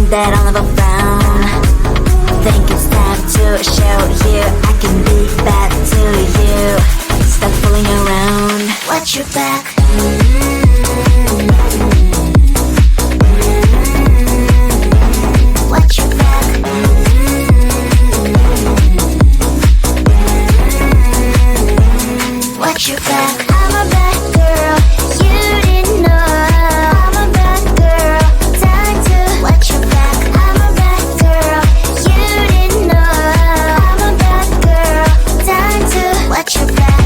think that I'll never frown? Think it's time to show you I can be bad to you. Stop fooling around. Watch your back. Watch your back. Watch your back. I'm a bad girl, you didn't know. I'm a bad girl, time to watch your back. I'm a bad girl, you didn't know. I'm a bad girl, time to watch your back.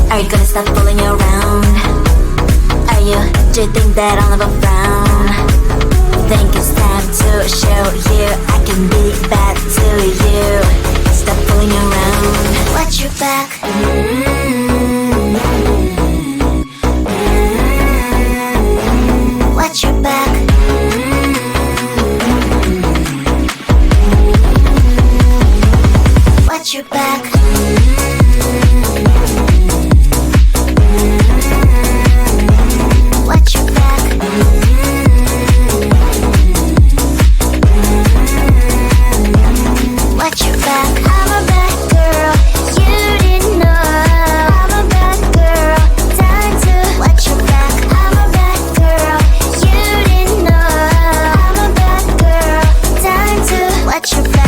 Are you gonna stop fooling around? Do you think that I'll never frown? Think it's time to show you I can be bad to you. Stop fooling around. Watch your back. Watch your back. Watch your back. Watch your back. Watch your back. I'm a bad girl, you didn't know. I'm a bad girl, time to watch your back. I'm a bad girl, you didn't know. I'm a bad girl, time to watch your back.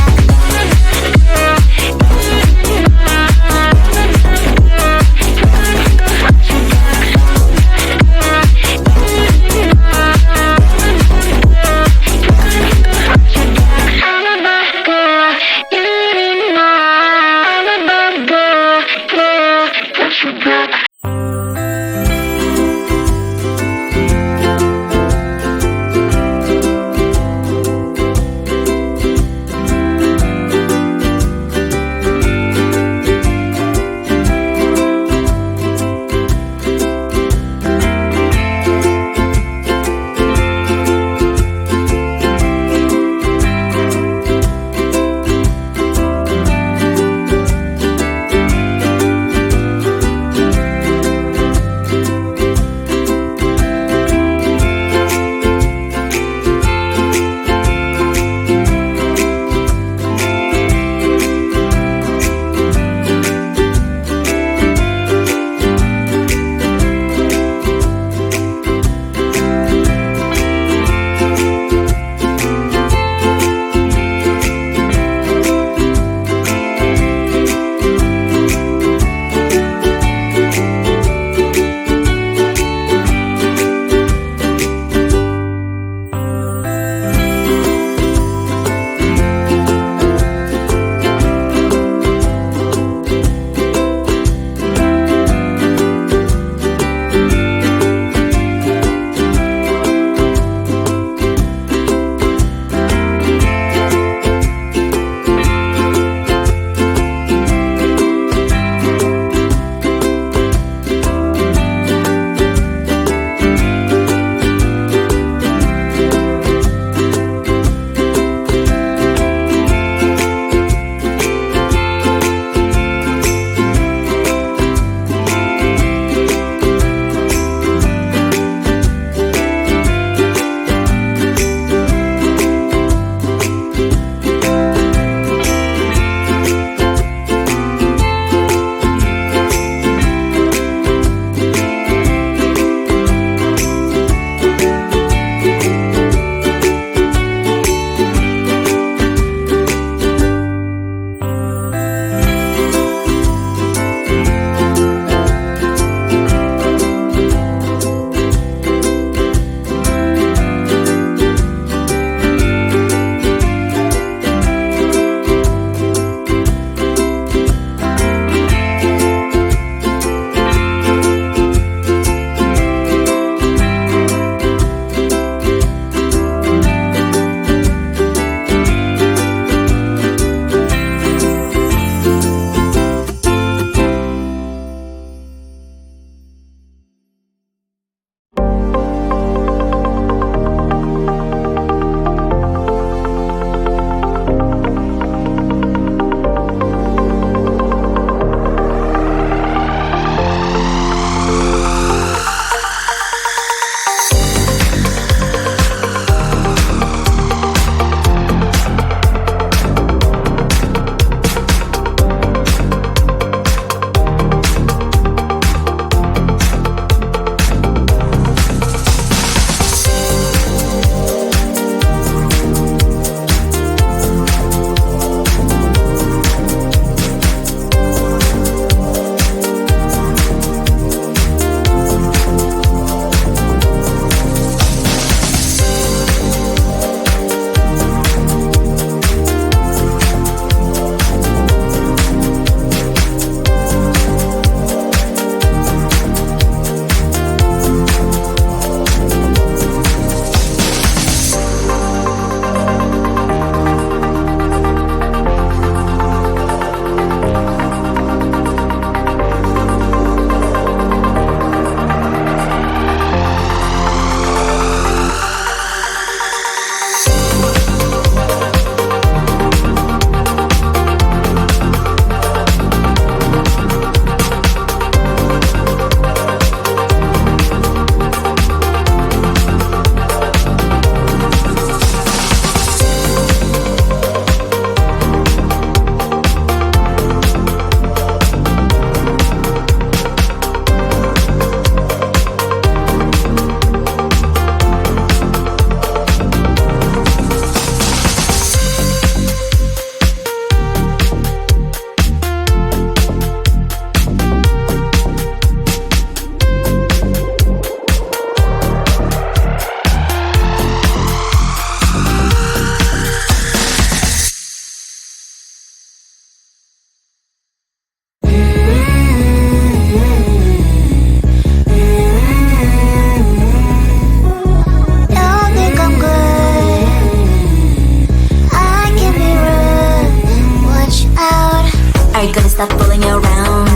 around?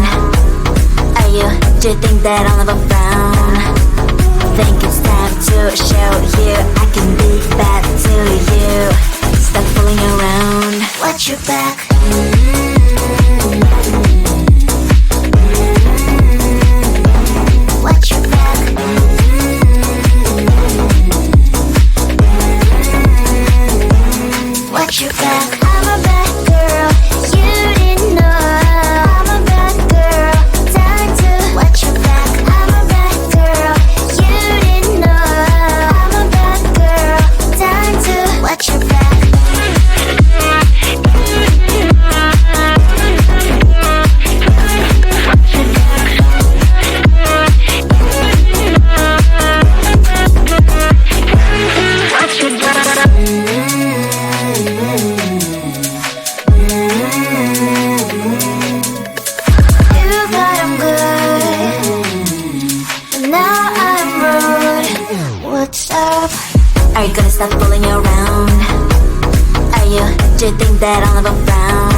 Are you, do you think that I'll never frown? Think it's time to show you I can be bad to you. Stop fooling around. Watch your back. Watch your back. Watch your back. I'm a bad girl. You didn't know. I'm a bad girl. Time to watch your back. I'm a bad girl. You didn't know. I'm a bad girl. Time to watch your back. Are you gonna stop fooling around? Are you, do you think that I'll never frown?